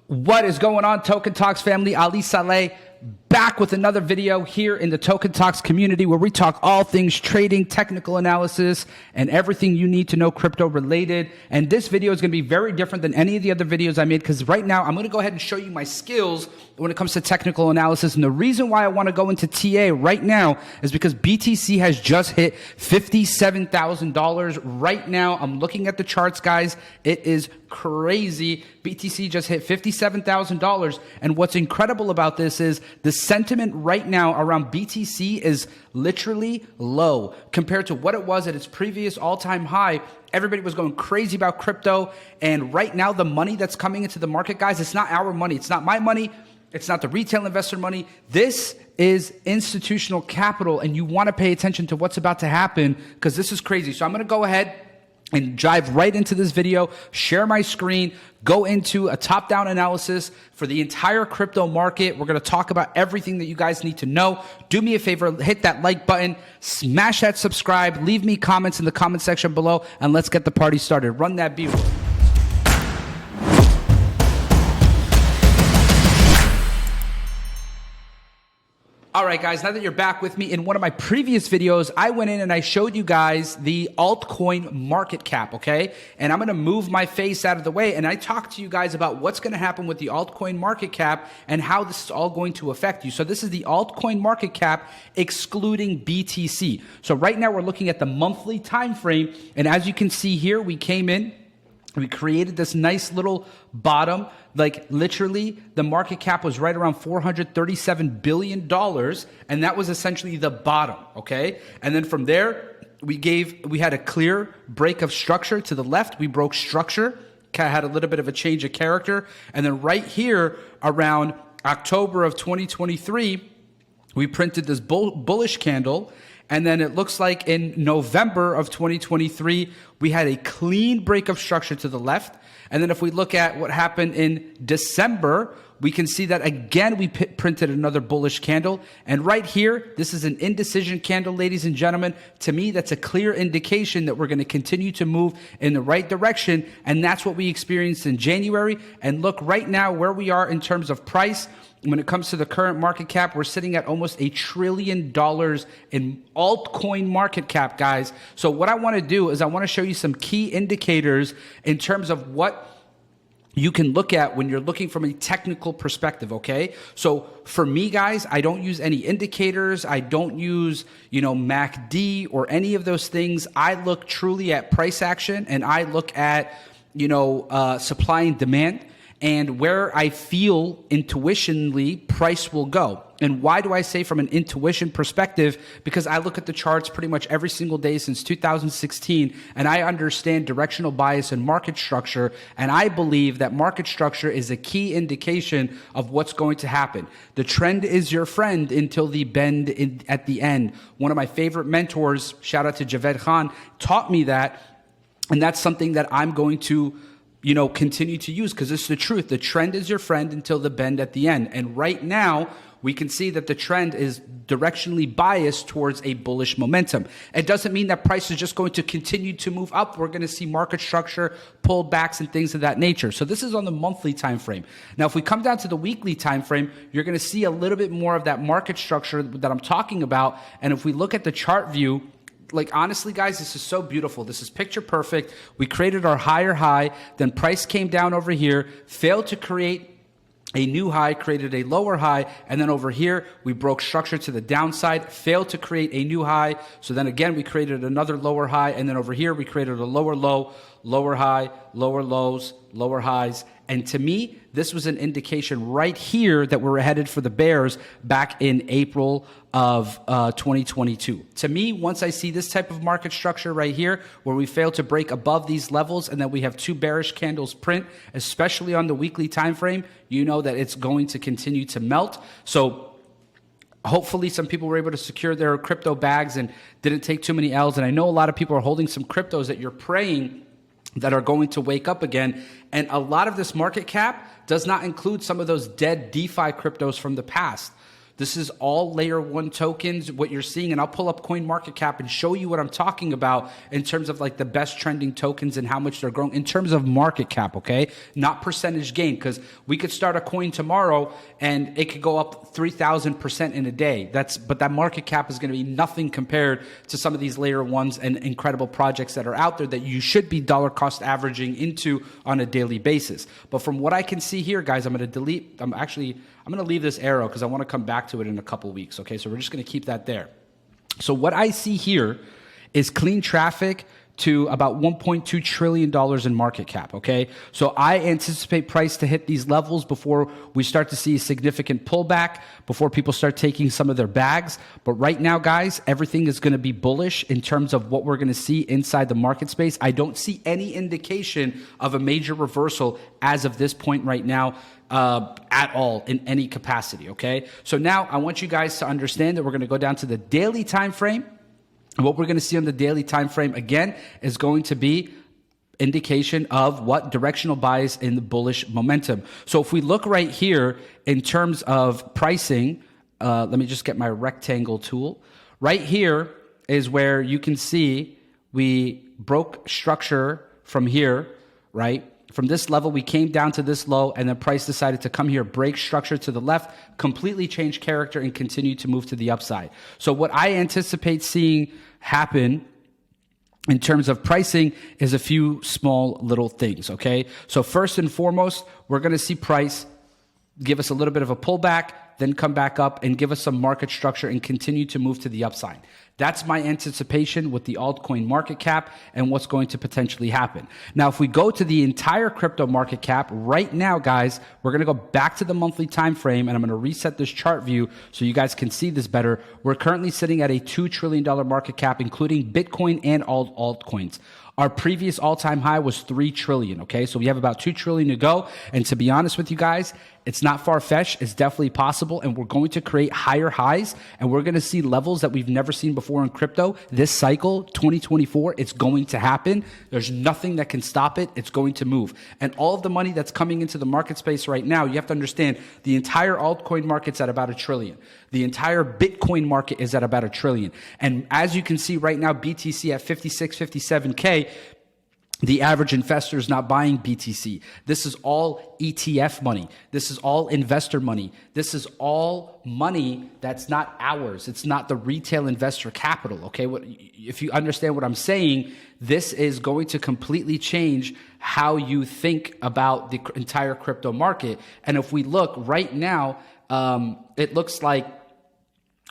What is going on, Token Talks family? Ali Saleh back with another video here in the Token Talks community where we talk all things trading, technical analysis, and everything you need to know crypto related. And this video is going to be very different than any of the other videos I made because right now I'm going to go ahead and show you my skills when it comes to technical analysis. And the reason why I want to go into TA right now is because BTC has just hit $57,000. Right now, I'm looking at the charts, guys. It is crazy. BTC just hit $57,000. And what's incredible about this is the sentiment right now around BTC is literally low compared to what it was at its previous all-time high. Everybody was going crazy about crypto. And right now, the money that's coming into the market, guys, it's not our money. It's not my money. It's not the retail investor money. This is institutional capital, and you want to pay attention to what's about to happen because this is crazy. So I'm going to go ahead and dive right into this video, share my screen, go into a top-down analysis for the entire crypto market. We're going to talk about everything that you guys need to know. Do me a favor, hit that like button, smash that subscribe, leave me comments in the comment section below, and let's get the party started. Run that B-roll. All right, guys, now that you're back with me, in one of my previous videos, I went in and I showed you guys the altcoin market cap, okay? And I'm going to move my face out of the way, and I talked to you guys about what's going to happen with the altcoin market cap and how this is all going to affect you. So this is the altcoin market cap excluding BTC. So right now we're looking at the monthly time frame, and as you can see here, we came in, we created this nice little bottom. Like literally the market cap was right around $437 billion. And that was essentially the bottom. Okay. And then from there, we had a clear break of structure to the left. We broke structure, had a little bit of a change of character. And then right here around October of 2023, we printed this bullish candle. And then it looks like in November of 2023, we had a clean break of structure to the left. And then if we look at what happened in December, we can see that again, we printed another bullish candle. And right here, this is an indecision candle, ladies and gentlemen. To me, that's a clear indication that we're going to continue to move in the right direction. And that's what we experienced in January. And look right now where we are in terms of price. When it comes to the current market cap, we're sitting at almost $1 trillion in altcoin market cap, guys. So what I want to do is I want to show you some key indicators in terms of what you can look at when you're looking from a technical perspective, okay? So for me, guys, I don't use any indicators. I don't use, MACD or any of those things. I look truly at price action, and I look at, supply and demand, and where I feel intuitionally price will go. And why do I say from an intuition perspective? Because I look at the charts pretty much every single day since 2016, and I understand directional bias and market structure, and I believe that market structure is a key indication of what's going to happen. The trend is your friend until the bend at the end. One of my favorite mentors, shout out to Javed Khan, taught me that, and that's something that I'm going to continue to use because it's the truth. The trend is your friend until the bend at the end. And right now, we can see that the trend is directionally biased towards a bullish momentum. It doesn't mean that price is just going to continue to move up. We're going to see market structure, pullbacks, and things of that nature. So this is on the monthly time frame. Now, if we come down to the weekly time frame, you're going to see a little bit more of that market structure that I'm talking about. And if we look at the chart view, like honestly, guys, this is so beautiful. This is picture perfect. We created our higher high, then price came down over here, failed to create a new high, created a lower high, and then over here, we broke structure to the downside, failed to create a new high. So then again, we created another lower high, and then over here, we created a lower low, lower high, lower lows, lower highs. And to me, this was an indication right here that we're headed for the bears back in April of 2022. To me, once I see this type of market structure right here, where we fail to break above these levels and then we have two bearish candles print, especially on the weekly time frame, you know that it's going to continue to melt. So hopefully some people were able to secure their crypto bags and didn't take too many L's. And I know a lot of people are holding some cryptos that you're praying that are going to wake up again. And a lot of this market cap does not include some of those dead DeFi cryptos from the past. This is all layer one tokens, what you're seeing. And I'll pull up CoinMarketCap and show you what I'm talking about in terms of like the best trending tokens and how much they're growing in terms of market cap, okay? Not percentage gain, because we could start a coin tomorrow and it could go up 3,000% in a day. But that market cap is going to be nothing compared to some of these layer ones and incredible projects that are out there that you should be dollar cost averaging into on a daily basis. But from what I can see here, guys, I'm going to leave this arrow because I want to come back to it in a couple weeks. Okay, so we're just going to keep that there. So what I see here is clean traffic to about $1.2 trillion in market cap, okay? So I anticipate price to hit these levels before we start to see a significant pullback, before people start taking some of their bags. But right now, guys, everything is going to be bullish in terms of what we're going to see inside the market space. I don't see any indication of a major reversal as of this point right now at all in any capacity, okay? So now I want you guys to understand that we're going to go down to the daily time frame. And what we're going to see on the daily time frame, again, is going to be indication of what directional buys in the bullish momentum. So if we look right here in terms of pricing, let me just get my rectangle tool. Right here is where you can see we broke structure from here, right? From this level, we came down to this low, and then price decided to come here, break structure to the left, completely change character, and continue to move to the upside. So what I anticipate seeing happen in terms of pricing is a few small little things, okay? So first and foremost, we're going to see price give us a little bit of a pullback, then come back up and give us some market structure and continue to move to the upside. That's my anticipation with the altcoin market cap and what's going to potentially happen. Now, if we go to the entire crypto market cap right now, guys, we're going to go back to the monthly time frame, and I'm going to reset this chart view so you guys can see this better. We're currently sitting at a $2 trillion market cap, including Bitcoin and all altcoins. Our previous all-time high was 3 trillion, okay? So we have about 2 trillion to go. And to be honest with you guys, it's not far-fetched. It's definitely possible. And we're going to create higher highs. And we're going to see levels that we've never seen before in crypto. This cycle, 2024, it's going to happen. There's nothing that can stop it. It's going to move. And all of the money that's coming into the market space right now, you have to understand the entire altcoin market's at about $1 trillion. The entire Bitcoin market is at about $1 trillion. And as you can see right now, BTC at 56, 57K, the average investor is not buying BTC. This is all ETF money. This is all investor money. This is all money that's not ours. It's not the retail investor capital, okay? If you understand what I'm saying, this is going to completely change how you think about the entire crypto market. And if we look right now, it looks like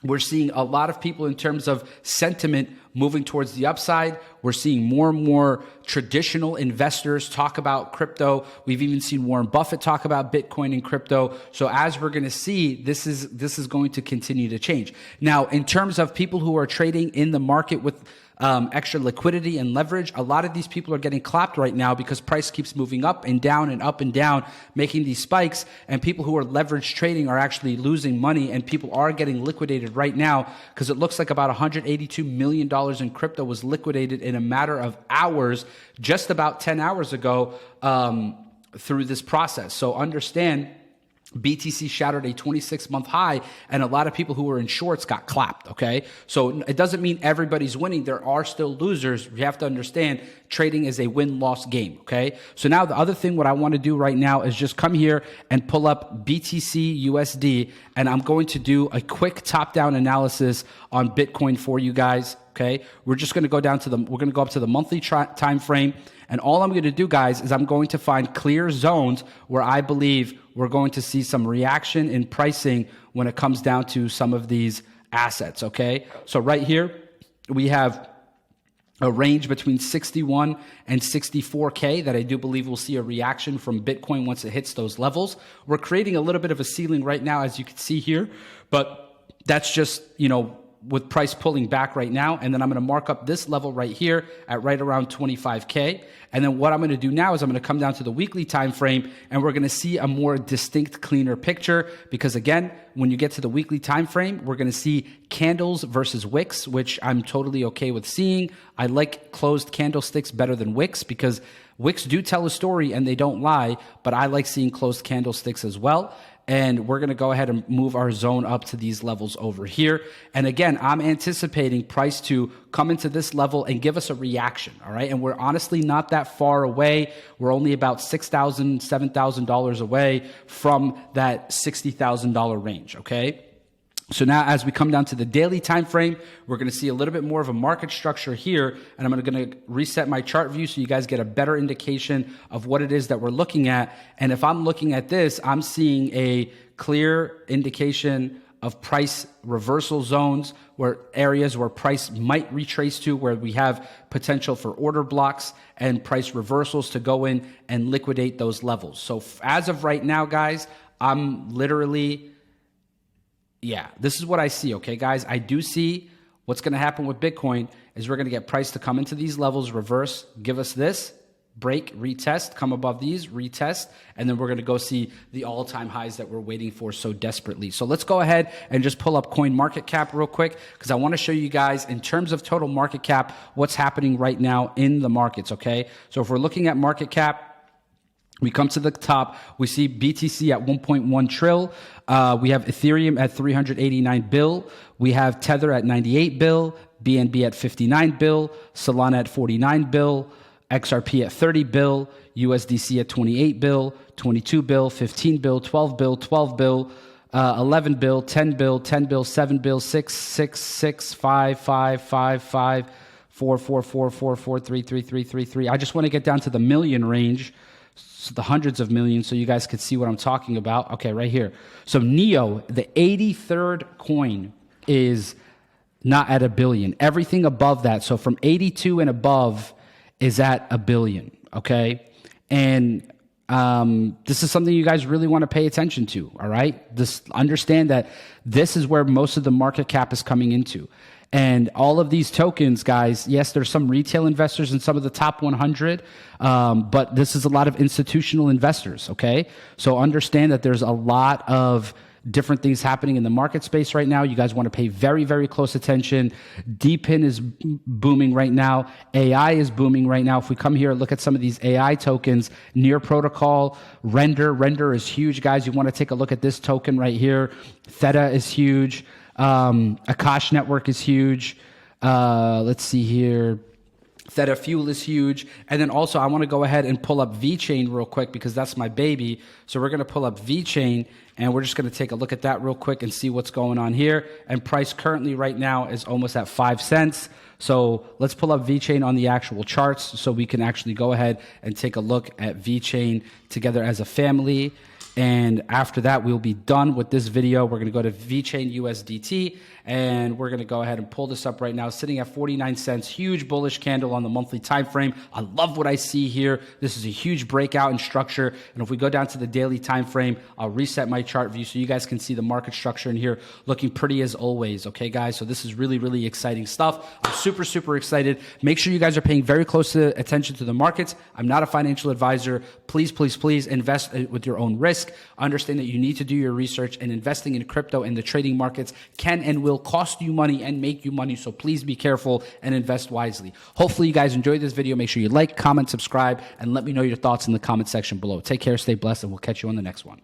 we're seeing a lot of people in terms of sentiment moving towards the upside. We're seeing more and more traditional investors talk about crypto. We've even seen Warren Buffett talk about Bitcoin and crypto. So as we're going to see, this is going to continue to change. Now, in terms of people who are trading in the market with extra liquidity and leverage, a lot of these people are getting clapped right now because price keeps moving up and down, making these spikes. And people who are leverage trading are actually losing money, and people are getting liquidated right now because it looks like about $182 million in crypto was liquidated in a matter of hours, just about 10 hours ago through this process. So understand, BTC shattered a 26-month high, and a lot of people who were in shorts got clapped, okay? So it doesn't mean everybody's winning. There are still losers. You have to understand trading is a win-loss game, okay? So now the other thing what I want to do right now is just come here and pull up BTC USD, and I'm going to do a quick top-down analysis on Bitcoin for you guys, okay? We're just going to go down to we're going to go up to the monthly time frame. And all I'm going to do, guys, is I'm going to find clear zones where I believe we're going to see some reaction in pricing when it comes down to some of these assets, okay? So right here, we have a range between 61 and 64K that I do believe we'll see a reaction from Bitcoin once it hits those levels. We're creating a little bit of a ceiling right now, as you can see here, but that's just, with price pulling back right now. And then I'm going to mark up this level right here at right around 25K. And then what I'm going to do now is I'm going to come down to the weekly time frame, and we're going to see a more distinct, cleaner picture. Because again, when you get to the weekly time frame, we're going to see candles versus wicks, which I'm totally okay with seeing. I like closed candlesticks better than wicks because wicks do tell a story and they don't lie, but I like seeing closed candlesticks as well. and we're going to go ahead and move our zone up to these levels over here. And again, I'm anticipating price to come into this level and give us a reaction, all right? And we're honestly not that far away. We're only about $6,000, $7,000 away from that $60,000 range, okay? So now as we come down to the daily time frame, we're going to see a little bit more of a market structure here, and I'm going to reset my chart view so you guys get a better indication of what it is that we're looking at. And if I'm looking at this, I'm seeing a clear indication of price reversal zones, where areas where price might retrace to, where we have potential for order blocks and price reversals to go in and liquidate those levels. So as of right now, guys, I'm literally... yeah, this is what I see, okay, guys? I do see what's going to happen with Bitcoin is we're going to get price to come into these levels, reverse, give us this, break, retest, come above these, retest, and then we're going to go see the all-time highs that we're waiting for so desperately. So let's go ahead and just pull up coin market cap real quick, because I want to show you guys in terms of total market cap what's happening right now in the markets, okay? So if we're looking at market cap, we come to the top, we see BTC at 1.1 trill. We have Ethereum at 389 bill. We have Tether at 98 bill, BNB at 59 bill, Solana at 49 bill, XRP at 30 bill, USDC at 28 bill, 22 bill, 15 bill, 12 bill, 12 bill, 11 bill, 10 bill, 10 bill, 7 bill, 6, 6, 6, 5, 5, 5, 5, 4, 4, 4, 4, 4, 3, 3, 3, 3, 3. I just want to get down to the million range, so the hundreds of millions, so you guys could see what I'm talking about. Okay, right here. So NEO, the 83rd coin, is not at a billion. Everything above that, so from 82 and above, is at a billion, okay? And this is something you guys really want to pay attention to, all right? Just understand that this is where most of the market cap is coming into. And all of these tokens, guys, yes, there's some retail investors in some of the top 100, but this is a lot of institutional investors, okay? So understand that there's a lot of different things happening in the market space right now. You guys want to pay very, very close attention. DPIN is booming right now. AI is booming right now. If we come here and look at some of these AI tokens, Near Protocol, Render is huge, guys. You want to take a look at this token right here. Theta is huge. Akash Network is huge. Let's see here. Theta Fuel is huge. And then also I want to go ahead and pull up VeChain real quick because that's my baby. So we're going to pull up VeChain and we're just going to take a look at that real quick and see what's going on here. And price currently right now is almost at 5 cents. So let's pull up VeChain on the actual charts so we can actually go ahead and take a look at VeChain together as a family. And after that, we'll be done with this video. We're going to go to VeChain USDT, and we're going to go ahead and pull this up right now, sitting at 49 cents. Huge bullish candle on the monthly time frame. I love what I see here. This is a huge breakout in structure. And if we go down to the daily time frame, I'll reset my chart view so you guys can see the market structure in here looking pretty as always. Okay, guys? So this is really, really exciting stuff. I'm super, super excited. Make sure you guys are paying very close attention to the markets. I'm not a financial advisor. Please, please, please invest with your own risk. Understand that you need to do your research, and investing in crypto and the trading markets can and will cost you money and make you money. So please be careful and invest wisely. Hopefully you guys enjoyed this video. Make sure you like, comment, subscribe, and let me know your thoughts in the comment section below. Take care, stay blessed, and we'll catch you on the next one.